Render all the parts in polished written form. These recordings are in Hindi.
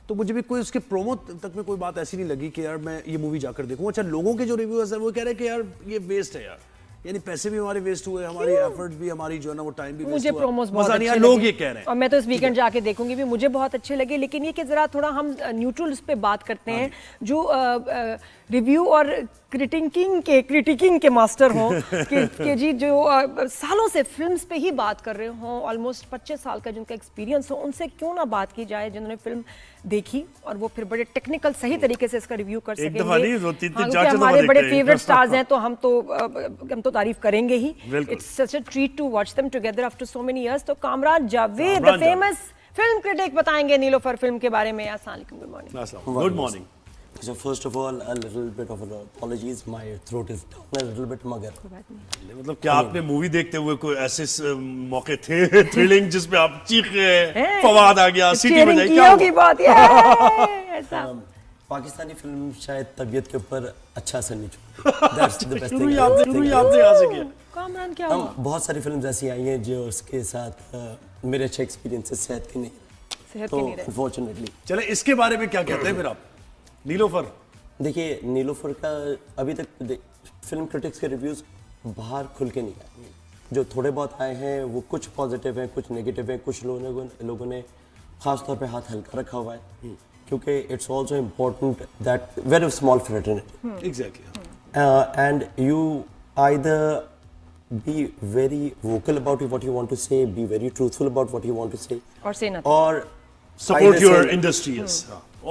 तो मुझे भी कोई उसके प्रोमो तक में कोई बात ऐसी नहीं लगी कि यार मैं ये मूवी जाकर देखूं। अच्छा, लोगों के जो रिव्यूअर्स हैं वो कह रहे हैं कि यार ये वेस्ट है यार, यानी पैसे भी हमारे वेस्ट हुए, हमारी एफर्ट भी, हमारी जो है ना वो टाइम भी वेस्ट हुआ। मुझे प्रोमोस बहुत अच्छे लगे, लोग ये कह रहे हैं, और मैं तो इस वीकेंड जाके देखूंगी भी, मुझे बहुत अच्छे लगे। लेकिन ये कि जरा थोड़ा हम न्यूट्रल उस पे बात करते हैं, जो रिव्यू और क्रिटिकिंग के मास्टर हों कि जी जो सालों से फिल्म्स पे ही बात कर रहे हों, ऑलमोस्ट 25 साल का जिनका एक्सपीरियंस हो, उनसे क्यों ना बात की जाए जिन्होंने फिल्म देखी और वो फिर बड़े टेक्निकल सही तरीके से इसका रिव्यू कर सकेंगे। क्योंकि हमारे बड़े फेवरेट स्टार्स हैं तो हम तो तारीफ करेंगे ही। It's such a treat to watch them together after so many years. तो Kamran Javed the famous film critic बताएंगे नीलोफर फिल्म के बारे में। अस्सलाम वालेकुम, good morning. Good morning. So first of all, a little bit of apologies. My throat is down a little bit, मगर मतलब क्या आपने मूवी देखते हुए कोई ऐसे मौके थे थ्रिलिंग जिसमें आप चीखे, फवाद आ गया, सीटी बजाई, क्या की बात ऐसा? पाकिस्तानी फिल्म शायद तबीयत के ऊपर अच्छा असर नहीं छोड़ती। That's the best thing. शुरू ही आपने यहाँ से किया। कामरान क्या हुआ? बहुत सारी फिल्म्स ऐसी आई हैं जो उसके साथ मेरे अच्छे एक्सपीरियंसेस सेहत के नहीं, तो अनफॉर्चुनेटली। चले इसके बारे में क्या कहते हैं फिर आप नीलोफर? देखिए, नीलोफर का अभी तक फिल्म क्रिटिक्स के रिव्यूज बाहर खुल के नहीं आए। जो थोड़े बहुत आए हैं वो कुछ पॉजिटिव हैं, कुछ नेगेटिव हैं, कुछ लोगों ने खास तौर पे हाथ हल्का रखा हुआ है, क्योंकि it's also important that very small fraternity exactly and you either be very vocal about what you want to say, be very truthful about what you want to say, or say nothing, or support your industry, yes,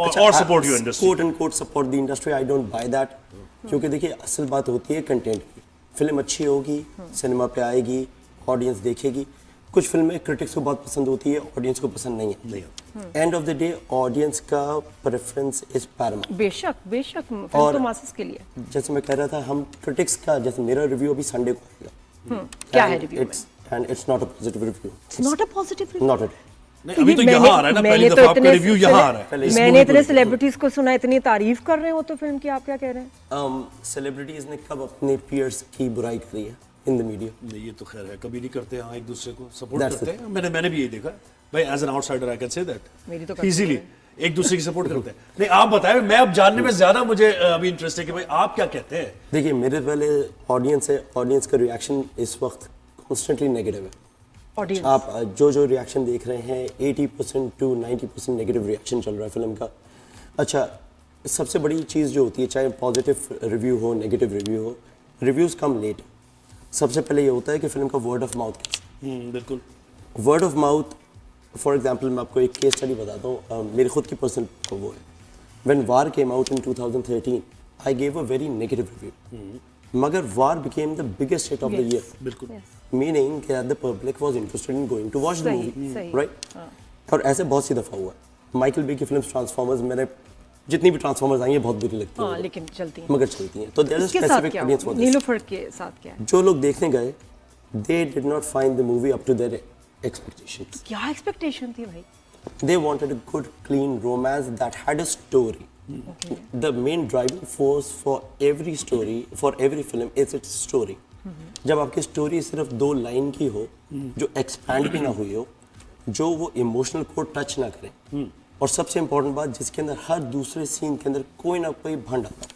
or support your industry, quote unquote support the industry. I don't buy that, क्योंकि देखिए असल बात होती है कंटेंट की। फिल्म अच्छी होगी, सिनेमा पे आएगी, ऑडियंस देखेगी। कुछ फिल्में क्रिटिक्स को बहुत पसंद होती है, ऑडियंस को पसंद नहीं है। End of the day audience का प्रेफरेंस इज पैरामाउंट। बेशक फिल्म तो मासेस के लिए। जैसे मैं कह रहा था, हम क्रिटिक्स का, जैसे मेरा रिव्यू अभी संडे को आएगा, क्या है रिव्यू में? And it's not a positive review. It's not a positive review. Not at all. नहीं, अभी तो यहाँ आ रहा है ना, पहली दफा आपका रिव्यू यहाँ आ रहा है। मैंने इतने सेलिब्रिटीज को सुना, इतनी तारीफ कर रहे हो तो फिल्म की, आप क्या कह रहे हैं? सेलिब्रिटीज ने कब अपने पीयर्स की बुराई करी है इन द मीडिया? नहीं, ये तो खैर है, कभी नहीं करते। हाँ, एक दूसरे को सपोर्ट करते हैं। मैंने भी यही देखा भाई, as an outsider I can say that मेरी तो इजीली एक दूसरे की सपोर्ट करते हैं। नहीं, आप बताएं, मैं अब जानने में ज्यादा मुझे अभी इंटरेस्ट है कि भाई आप क्या कहते हैं। देखिए, मेरे पहले ऑडियंस है, ऑडियंस का रिएक्शन इस वक्त कॉन्स्टेंटली नेगेटिव है। ऑडियंस आप जो रिएक्शन देख रहे हैं 80% to 90% नेगेटिव रिएक्शन चल रहा है फिल्म का। अच्छा, सबसे बड़ी चीज़ जो होती है, चाहे पॉजिटिव रिव्यू हो, नेगेटिव रिव्यू हो, रिव्यूज़ कम लेट। सबसे पहले ये होता है कि फिल्म का वर्ड ऑफ माउथ। बिल्कुल, word of mouth. For example मैं आपको एक केस स्टडी बताता हूँ, मेरी खुद की पर्सनल वो है। When War came out in 2013 I gave a very negative review, मगर War became the biggest hit of the year. बिल्कुल, meaning that the public was interested in going to watch the movie, right? और ऐसे बहुत सी दफा हुआ। माइकल बे की फिल्म ट्रांसफॉर्मर्स, मैंने जितनी भी ट्रांसफॉर्मर्स आई हैं बहुत बुरी लगती हैं, लेकिन चलती हैं, मगर चलती हैं। तो there is specific audience for this. Neelofar के साथ क्या है? जो लोग देखने गए, they did not find the movie up to their expectations. क्या एक्सपेक्टेशन थी भाई? They wanted a good, clean romance that had a story. The main driving force for every story, for every film, is its story. जब आपकी स्टोरी सिर्फ 2 लाइन की हो, जो एक्सपैंड भी ना हुई हो, जो वो इमोशनल को टच ना करे, और सबसे इंपॉर्टेंट बात, जिसके अंदर हर दूसरे सीन के अंदर कोई ना कोई भंड आता है।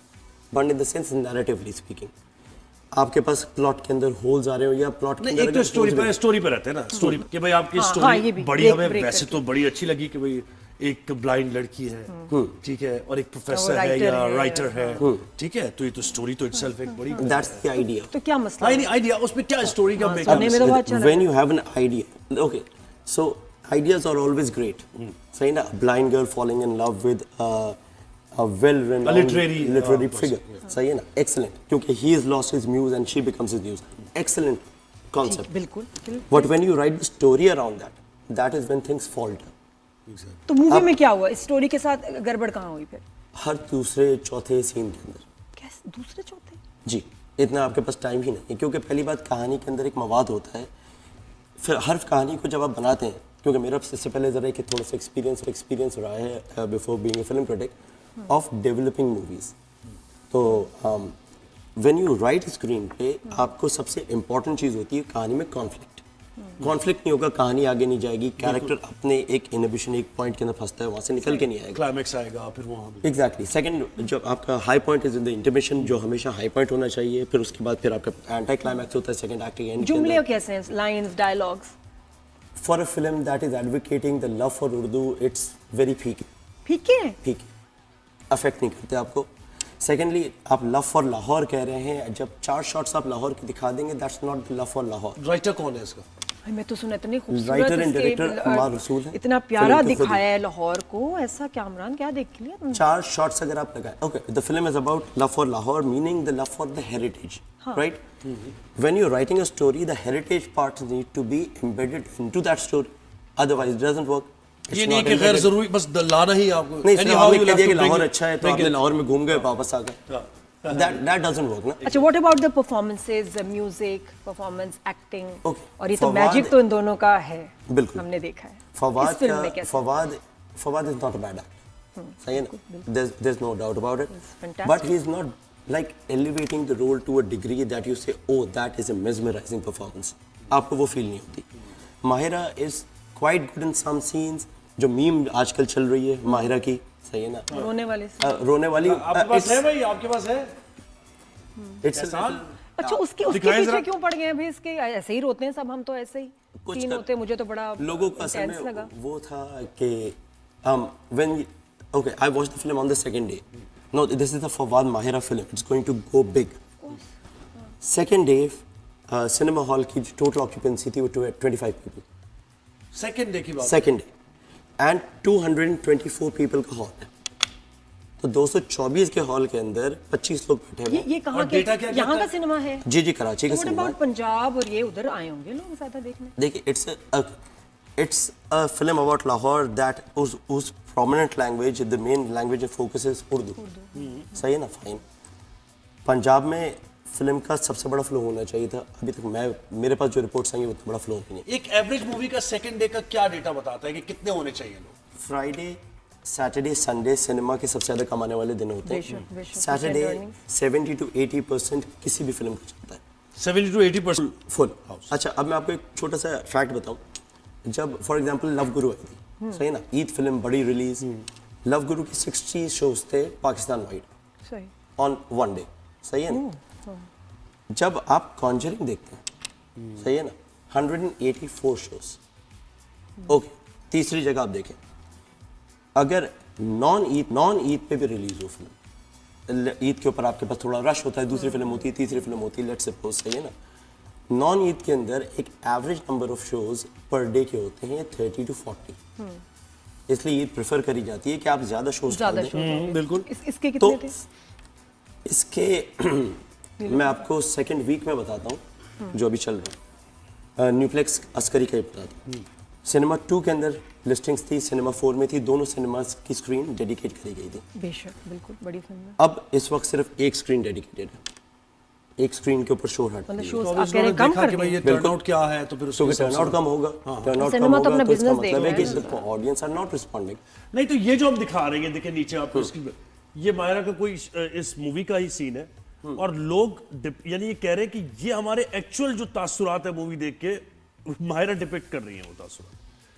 भंड इन द सेंस नैरेटिवली स्पीकिंग। आपके पास प्लॉट के अंदर होल्स आ रहे हो या प्लॉट के अंदर, एक तो स्टोरी पे रहते हैं ना, स्टोरी कि भाई आपकी स्टोरी बड़ी, हमें वैसे तो बड़ी अच्छी लगी कि भाई एक ब्लाइंड लड़की है, ठीक है, और एक प्रोफेसर है या राइटर है, ठीक है, तो ये तो स्टोरी तो इटसेल्फ एक बड़ी, दैट्स द आइडिया। तो क्या मसला है? आइडिया उसमें क्या स्टोरी का when you have an idea, okay, so ideas are always great, सही ना? Blind girl falling in love with a well-renowned literary figure, सही है ना? Excellent, क्योंकि he has lost his muse and she becomes his muse. Excellent concept. बिल्कुल। But when you write the story around that, that is when things falter. तो मूवी में क्या हुआ? स्टोरी के साथ गड़बड़ कहाँ हुई फिर? हर दूसरे चौथे सीन के अंदर। कैसे दूसरे चौथे? जी, इतना आपके पास टाइम ही नहीं है, क्योंकि पहली बात, कहानी के अंदर एक मवाद होता है। फिर हर कहानी को जब आप बनाते हैं, क्योंकि मेरा इससे पहले ज़रा कि थोड़ा सा एक्सपीरियंस रहा है before being a film critic of developing movies. तो when you write screen पे, आपको सबसे important चीज़ होती है कहानी में conflict. कॉन्फ्लिक्ट नहीं होगा, कहानी आगे नहीं जाएगी, कैरेक्टर अपने एक इनहिबिशन, एक पॉइंट के अंदर फंसता है, वहां से निकल के नहीं आएगा। क्लाइमेक्स आएगा फिर वहाँ भी। एग्जैक्टली। सेकंड जब आपका high point is in the intermission, जो हमेशा हाई पॉइंट होना चाहिए, फिर उसके बाद फिर आपका एंटी क्लाइमैक्स होता है सेकंड एक्ट के एंड। जुमले कैसे हैं, lines, dialogues? For a film that is advocating the love for Urdu, it's very फीकी। फीके? फीकी, अफेक्ट नहीं करते आपको। सेकेंडली, आप लव फॉर लाहौर कह रहे हैं, जब 4 शॉट्स आप लाहौर की दिखा देंगे, that's not the love for Lahore. Writer कौन है इसका? मैं तो सुना इतनी खूबसूरत राइटर एंड इसके, डायरेक्टर उमर रसूल है। इतना प्यारा फिल्म के खुद दिखाया है लाहौर को, ऐसा क्या इमरान, क्या देख लिया तुमने? 4 शॉट्स अगर आप लगाए, okay, the film is about love for Lahore, meaning the love for the heritage, right? When you are writing a story, the heritage parts need to be embedded into that story, otherwise it doesn't work. ये नहीं कि गैर जरूरी बस लाना ही आपको नहीं, Anyhow आपने you'll कह have दिया to कि bring लाहौर it- अच्छा है तो bring आपने it. लाहौर में घूम गए, वापस आ गए, that doesn't work ना। अच्छा, what about the performances, music, performance, acting? Okay, और ये तो फवाद- मैजिक तो इन दोनों का है, बिल्कुल। हमने देखा है। फवाद इस फिल्म का में कैसे? Fawad is not a bad actor, सही है ना, there is no doubt about it, fantastic. But he is not like elevating the role to a degree that you say oh that is a mesmerising performance, आपको वो फील नहीं होती। Mahira is quite good in some scenes, जो मीम आजकल चल रही है माहिरा की, सही है ना, रोने वाले रोने वाली, आपके पास है भाई, आपके पास है इट्स अच्छा, उसके दिखाएं पीछे जरा। क्यों पड़ गए हैं भाई? इसके ऐसे ही रोते हैं सब, हम तो ऐसे ही कुछ सीन कर- होते हैं, मुझे तो बड़ा लोगों का असल intense में लगा। वो था कि when okay, I watched the film on the second day. No, this is the Fawad Mahira film. It's going to go big. Second day, cinema hall की total occupancy थी वो 25 people. सेकंड डे की बात। Second day, and 224 people का hall है। तो 224 के हॉल के अंदर 25 लोग बैठे हुए। ये कहाँ और के, डेटा क्या यहाँ कहता का सिनेमा है? जी कराची का तो सिनेमा। व्हाट अबाउट पंजाब और ये उधर आए होंगे लोग ज्यादा देखने? देखिए, it's a film about Lahore that whose prominent language, the main language of focus is Urdu. सही है ना, फाइन। पंजाब में फिल्म का सबसे बड़ा फ्लो होना चाहिए था, अभी तक मेरे पास जो रिपोर्ट्स आई हैं उतना बड़ा फ्लो नहीं है। एक एवरेज मूवी का सेकंड डे का क्या डेटा बताता है कि कितने होने चाहिए लोग? फ्राइडे, सैटरडे, संडे सिनेमा के सबसे ज्यादा कमाने वाले दिन होते हैं। बेशक, सैटरडे earnings। 70 to 80% किसी भी फिल्म का चलता है 70 to 80%। फुल। अच्छा, अब मैं आपको एक छोटा सा फैक्ट बताऊं, जब फॉर एग्जांपल लव गुरु आई थी, सही है ना, ईद फिल्म बड़ी रिलीज, लव गुरु की 60 शोज थे पाकिस्तान वाइड सही। ऑन वन डे, सही है ना। जब आप कॉन्जरिंग देखते हैं, सही है ना, 184 शोज। ओके, तीसरी जगह आप देखें, अगर नॉन ईद पे भी रिलीज हो फिल्म, ईद के ऊपर आपके पास थोड़ा रश होता है, दूसरी फिल्म होती है, तीसरी फिल्म होती है, लेट्स सपोज, सही है ना, नॉन ईद के अंदर एक average number of shows per day के होते हैं 30 to 40। इसलिए ईद प्रेफर करी जाती है कि आप ज्यादा शोज ज्यादा शो बिल्कुल। इसके तो कितने थे? इसके मैं आपको सेकंड वीक में बताता हूँ जो अभी चल रहा है। न्यूप्लेक्स अस्करी का ही बताता हूँ। सिनेमा 2 के अंदर लिस्टिंग्स थी, सिनेमा 4 में थी, दोनों सिनेमास की स्क्रीन डेडिकेट करी गई थी। बेशक, बिल्कुल बड़ी फिल्म है। अब इस वक्त सिर्फ एक स्क्रीन डेडिकेटेड है, एक स्क्रीन के ऊपर शो हट मतलब है। शोज तो आप अब कह रहे इसने कम देखा कर कि भाई ये दिए। टर्नआउट क्या है, तो फिर उसके क्योंकि हिसाब से- टर्नआउट कम होगा, टर्नआउट सिनेमा कम तो होगा अपना तो इसका business मतलब है देख कि रहे हैं। Audience are not responding. नहीं तो ये जो हम दिखा रहे हैं, देखिए नीचे आपको इसकी, ये मायरा का कोई इस मूवी का ही सीन है, और लोग यानी ये कह रहे हैं कि ये हमारे एक्चुअल जो तासुरात है मूवी देख के मायरा डिपिक्ट कर रही है वो तासुरात।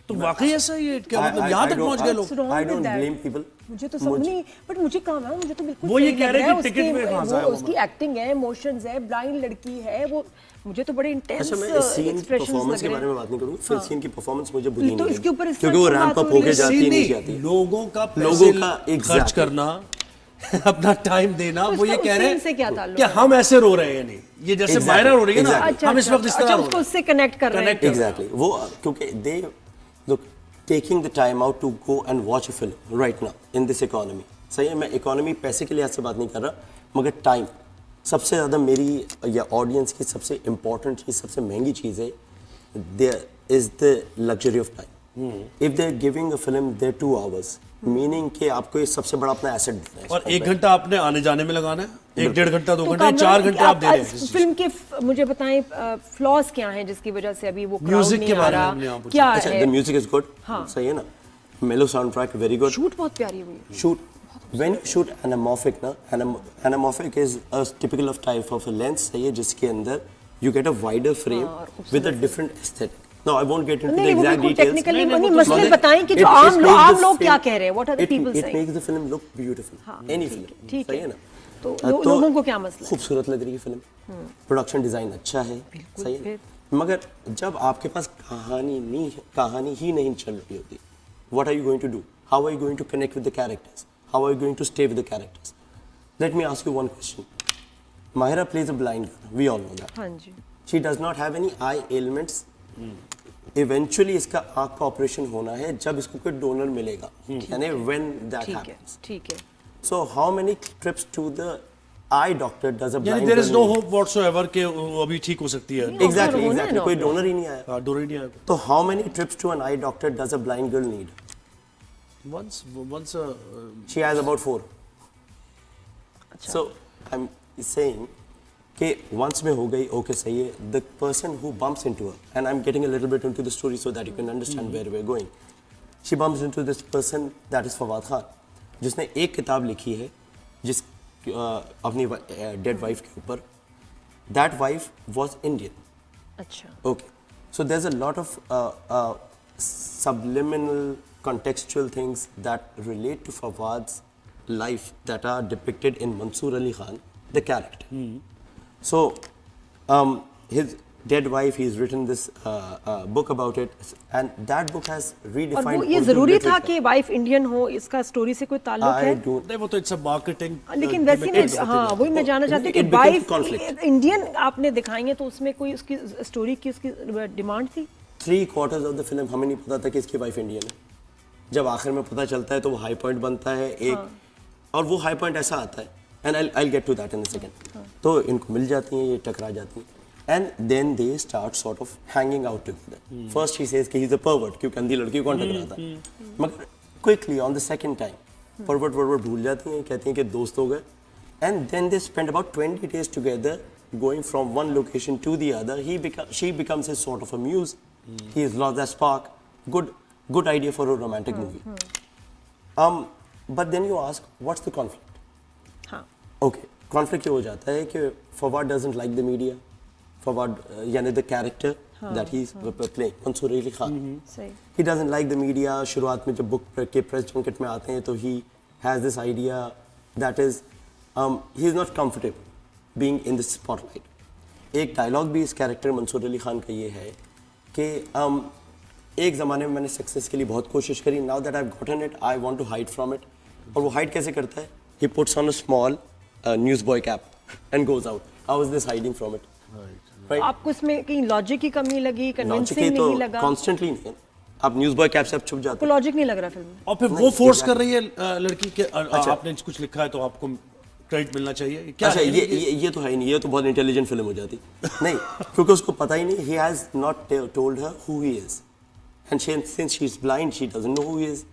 तो वाकई ऐसा ही है क्या? मतलब यहाँ तक पहुंच गए लोग? What's wrong I with don't that? blame people. मुझे तो समझ नहीं, बट मुझे काम है, मुझे तो बिल्कुल वो ये सही कह लग रहे रहा हैं कि है, टिकट में उसकी- फंसा है वो वो उसकी एक्टिंग है, इमोशंस है, ब्लाइंड लड़की है, वो मुझे तो बड़े इंटेंस अच्छा, मैं इस सीन की एक्सप्रेशंस परफॉर्मेंस लग के रहे बारे में हैं। बात नहीं करूंगा, फिर सीन की परफॉर्मेंस मुझे बुरी तो नहीं इसके ऊपर लगी इस क्योंकि वो पर रैंप बात अप हो रही होके है। जाती है, नीचे आती है। लोगों का लोगों पैसे का खर्च exactly। करना अपना टाइम देना, तो वो ये इसका कह उस रहे सीन से क्या हैं ताल्लुक कि है? हम ऐसे रो रहे हैं, नहीं ये जैसे Exactly, मायरा रो रही है ना, exactly। हम इस वक्त इस तरह अच्छा, रो उसको रहे हैं। उससे कनेक्ट कर रहे हैं। Connect- एग्जैक्टली, वो क्योंकि they look taking the time out to go and watch a film right now in this economy, सही है। मैं इकोनॉमी पैसे के लिहाज से बात नहीं कर रहा, मगर टाइम सबसे ज़्यादा मेरी या ऑडियंस की सबसे इंपॉर्टेंट चीज़, सबसे महंगी चीज़ है, there is the luxury of time. If they are giving a film their 2 hours, मीनिंग कि आपको ये सबसे बड़ा अपना एसेट देना है। और 1 घंटा आपने आने जाने में लगाना है, 1-1.5 घंटा, 2 तो घंटे, कामरान, 4 घंटे आप दे रहे हैं। फिल्म के मुझे बताएं फ्लॉज क्या हैं जिसकी वजह से अभी वो क्राउड म्यूजिक नहीं के आ बारे में रहा, हमने यहाँ पूछा। क्या अच्छा, है? द म्यूजिक इज गुड, सही है ना, मेलो sound track very good, shoot बहुत प्यारी हुई है। shoot when you shoot anamorphic na anamorphic is a typical of type of a lens, सही है, जिसके अंदर you get a wider frame with a different aesthetic। No, I won't get into the नहीं वो exact बिल्कुल details. टेक्निकली नहीं, नहीं वो तो मसले Mother, बताएं कि it- जो it आम makes the लोग क्या film- कह रहे हैं, what are the people It saying. makes the film look beautiful. Any film. ठीक सही है। है ना? तो तो लोगों को क्या मसला है? खूबसूरत लग रही है फिल्म, प्रोडक्शन डिजाइन अच्छा है, सही है, मगर जब आपके पास कहानी ही नहीं चल रही होती, what are you going to do? How are you going to connect with the characters? How are you going to stay with the characters? Let me ask you one question. Mahira plays a blind girl, we all know that. हाँ जी। She does not have any eye ailments. Eventually इसका आँख का ऑपरेशन होना है जब इसको कोई डोनर मिलेगा, यानी when that ठीक है, happens. ठीक है। So how many trips to the eye doctor does a यानी blind there girl is no need? hope whatsoever कि वो अभी ठीक हो सकती है। Exactly, होना है exactly. ना कोई opera. डोनर ही नहीं आया. हाँ, डोर ही नहीं आया। तो how many trips to an eye doctor does a blind girl need? Once She has about 4. अच्छा। So I'm saying कि once में हो गई, okay सही है. The person who bumps into her, and I'm getting a little bit into the story so that you can understand where we're going. She bumps into this person that is Fawad Khan, जिसने एक किताब लिखी है जिस अपनी डेड वाइफ के ऊपर. That wife was Indian. अच्छा। Okay. So there's a lot of subliminal, contextual things that relate to Fawad's life that are depicted in Mansoor Ali Khan, the character. So, his dead wife, he's written this book about it, and that book has और redefined. वो ये Urdu जरूरी था literature. कि वाइफ इंडियन हो, इसका स्टोरी से कोई ताल्लुक I है? don't. नहीं वो तो इट्स अ मार्केटिंग। लेकिन वैसे मैं हाँ वही मैं जानना चाहती हूँ कि It becomes wife conflict. Indian आपने दिखाई है तो उसमें कोई उसकी स्टोरी की उसकी डिमांड थी? 3/4 of the film हमें नहीं पता था कि इसकी वाइफ इंडियन है. जब आखिर में पता चलता है तो वो हाई पॉइंट बनता है एक, और वो हाई पॉइंट ऐसा आता है, and I'll get to that in a second. तो इनको मिल जाती हैं, ये टकरा जाती हैं, and then they start sort of hanging out together. First she says कि he's a pervert क्योंकि अंधी लड़की को कौन टकराता है, मगर quickly on the second time pervert भूल जाती हैं, कहती हैं कि दोस्त हो गए, and then they spend about 20 days together going from one location to the other. She becomes his sort of a muse. He has lost that spark. Good idea for a romantic movie. But then you ask, what's the conflict? हाँ। Okay, conflict ये हो जाता है कि Fawad doesn't like the media. Fawad, यानी the character that he's playing, Mansoor Ali Khan. सही। He doesn't like the media. शुरुआत में जब book के press junket में आते हैं तो he has this idea that is, he is not comfortable being in the spotlight. एक dialogue भी इस character मंसूर अली खान का ये है कि एक ज़माने में मैंने सक्सेस के लिए बहुत कोशिश करी. Now that I've gotten it, I want to hide from it. और वो हाइड कैसे करता है? He puts on a small newsboy cap and goes out. How is this hiding from it? Right. आपको इसमें कहीं लॉजिक की कमी लगी, लॉजिक कन्विंसिंग तो नहीं लगा? कॉन्स्टेंटली नहीं है. आप न्यूज़बॉय कैप से आप छुप जाते आपको हैं. लॉजिक नहीं लग रहा फिल्म में? और फिर वो फोर्स कर रही है लड़की के आपने कुछ लिखा है तो आपको क्रेडिट मिलना चाहिए। क्या अच्छा है ये तो है ही नहीं, ये तो बहुत इंटेलिजेंट फिल्म हो जाती. नहीं, क्योंकि उसको पता ही नहीं. He has not told her who he is, and since she is blind, she doesn't know who he is.